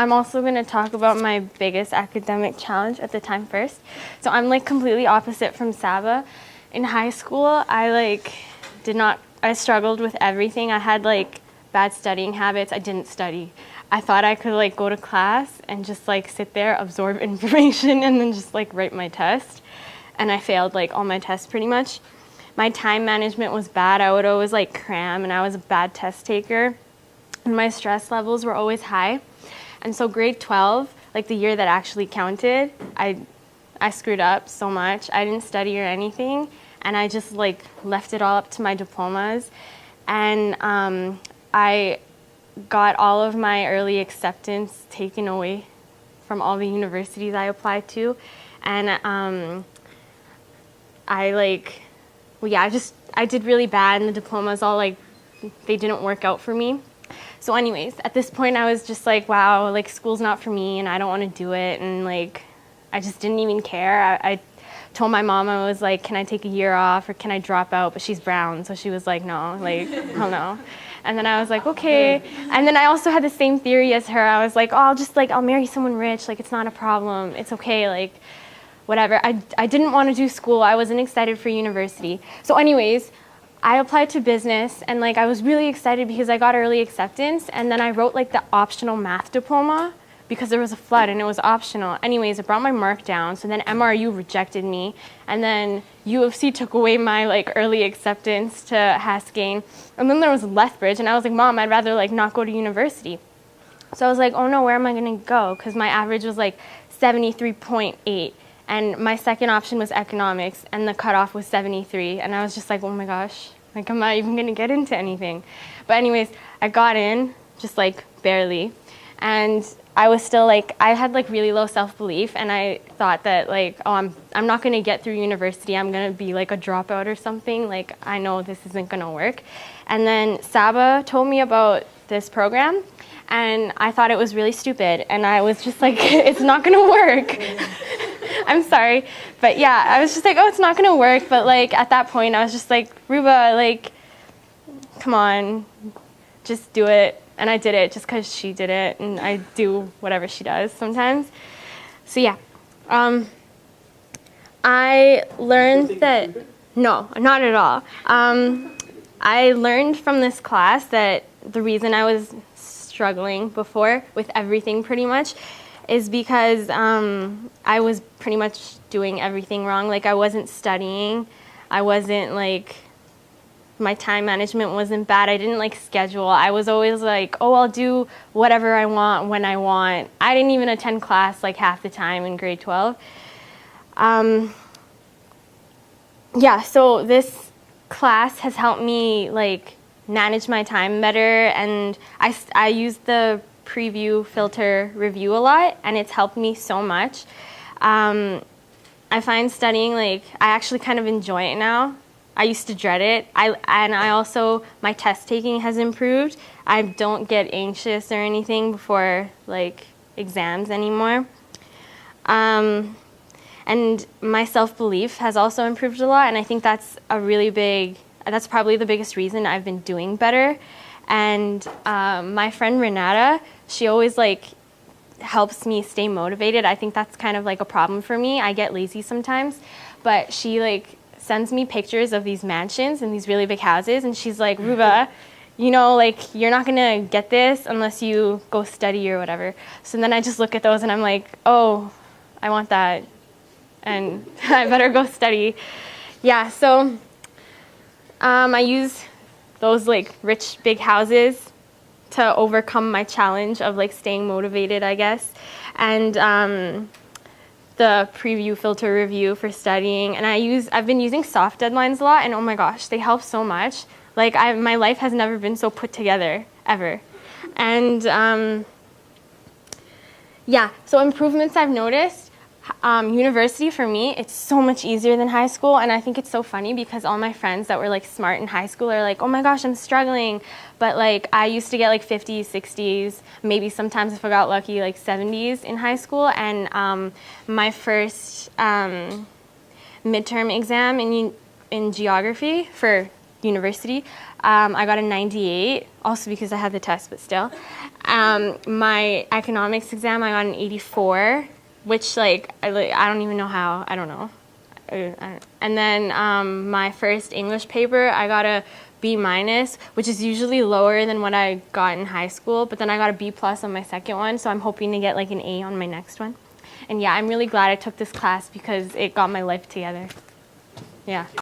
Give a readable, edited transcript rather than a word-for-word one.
I'm also going to talk about my biggest academic challenge at the time first. So I'm like completely opposite from Saba. In high school, I struggled with everything. I had like bad studying habits. I didn't study. I thought I could like go to class and just like sit there, absorb information, and then just like write my test. And I failed like all my tests pretty much. My time management was bad. I would always like cram, and I was a bad test taker. And my stress levels were always high. And so grade 12, like the year that actually counted, I screwed up so much. I didn't study or anything, and I just like left it all up to my diplomas. And I got all of my early acceptance taken away from all the universities I applied to. And I did really bad, and the diplomas all like, they didn't work out for me. So anyways, at this point I was just like, wow, like school's not for me and I don't want to do it. And like, I just didn't even care. I told my mom, I was like, can I take a year off or can I drop out? But she's brown, so she was like, no, like, hell no. And then I was like, okay. And then I also had the same theory as her. I was like, oh, I'll marry someone rich. Like, it's not a problem. It's okay. Like, whatever. I didn't want to do school. I wasn't excited for university. So anyways, I applied to business, and like I was really excited because I got early acceptance, and then I wrote like the optional math diploma because there was a flood and it was optional. Anyways, it brought my mark down, so then MRU rejected me, and then U of C took away my like early acceptance to Haskayne, and then there was Lethbridge, and I was like, Mom, I'd rather like not go to university. So I was like, oh no, where am I gonna go? Because my average was like 73.8. And my second option was economics, and the cutoff was 73. And I was just like, oh my gosh, like, I'm not even gonna get into anything. But anyways, I got in, just like barely. And I was still like, I had like really low self-belief, and I thought that like, oh, I'm not gonna get through university. I'm gonna be like a dropout or something. Like, I know this isn't gonna work. And then Saba told me about this program, and I thought it was really stupid. And I was just like, it's not gonna work. I'm sorry, but yeah, I was just like, oh, it's not gonna work. But like at that point, I was just like, Ruba, like, come on, just do it. And I did it just because she did it, and I do whatever she does sometimes. So yeah, I learned that, no, not at all. I learned from this class that the reason I was struggling before with everything pretty much is because I was pretty much doing everything wrong. Like, I wasn't studying. I wasn't like, my time management wasn't bad. I didn't like schedule. I was always like, oh, I'll do whatever I want when I want. I didn't even attend class like half the time in grade 12. Yeah, so this class has helped me like manage my time better, and I use the preview filter review a lot, and it's helped me so much. I find studying, like, I actually kind of enjoy it now. I used to dread it. I also, my test taking has improved. I don't get anxious or anything before like exams anymore. And my self-belief has also improved a lot, and I think that's that's probably the biggest reason I've been doing better. And my friend Renata, she always like helps me stay motivated. I think that's kind of like a problem for me. I get lazy sometimes, but she like sends me pictures of these mansions and these really big houses, and she's like, Ruba, you know, like, you're not gonna get this unless you go study or whatever. So then I just look at those and I'm like, oh, I want that, and I better go study. Yeah, so I use those like rich big houses to overcome my challenge of like staying motivated, I guess. And the preview filter review for studying, and I've been using soft deadlines a lot, and oh my gosh, they help so much. Like, my life has never been so put together, ever. And yeah, so improvements I've noticed. University for me, it's so much easier than high school, and I think it's so funny because all my friends that were like smart in high school are like, oh my gosh, I'm struggling, but like I used to get like 50s, 60s, maybe sometimes if I got lucky like 70s in high school. And my first midterm exam in geography for university. I got a 98, also because I had the test, but still. My economics exam, I got an 84, which like I don't even know how. I don't know. And then my first English paper, I got a B minus, which is usually lower than what I got in high school, but then I got a B plus on my second one, so I'm hoping to get like an A on my next one. And yeah, I'm really glad I took this class because it got my life together. Yeah.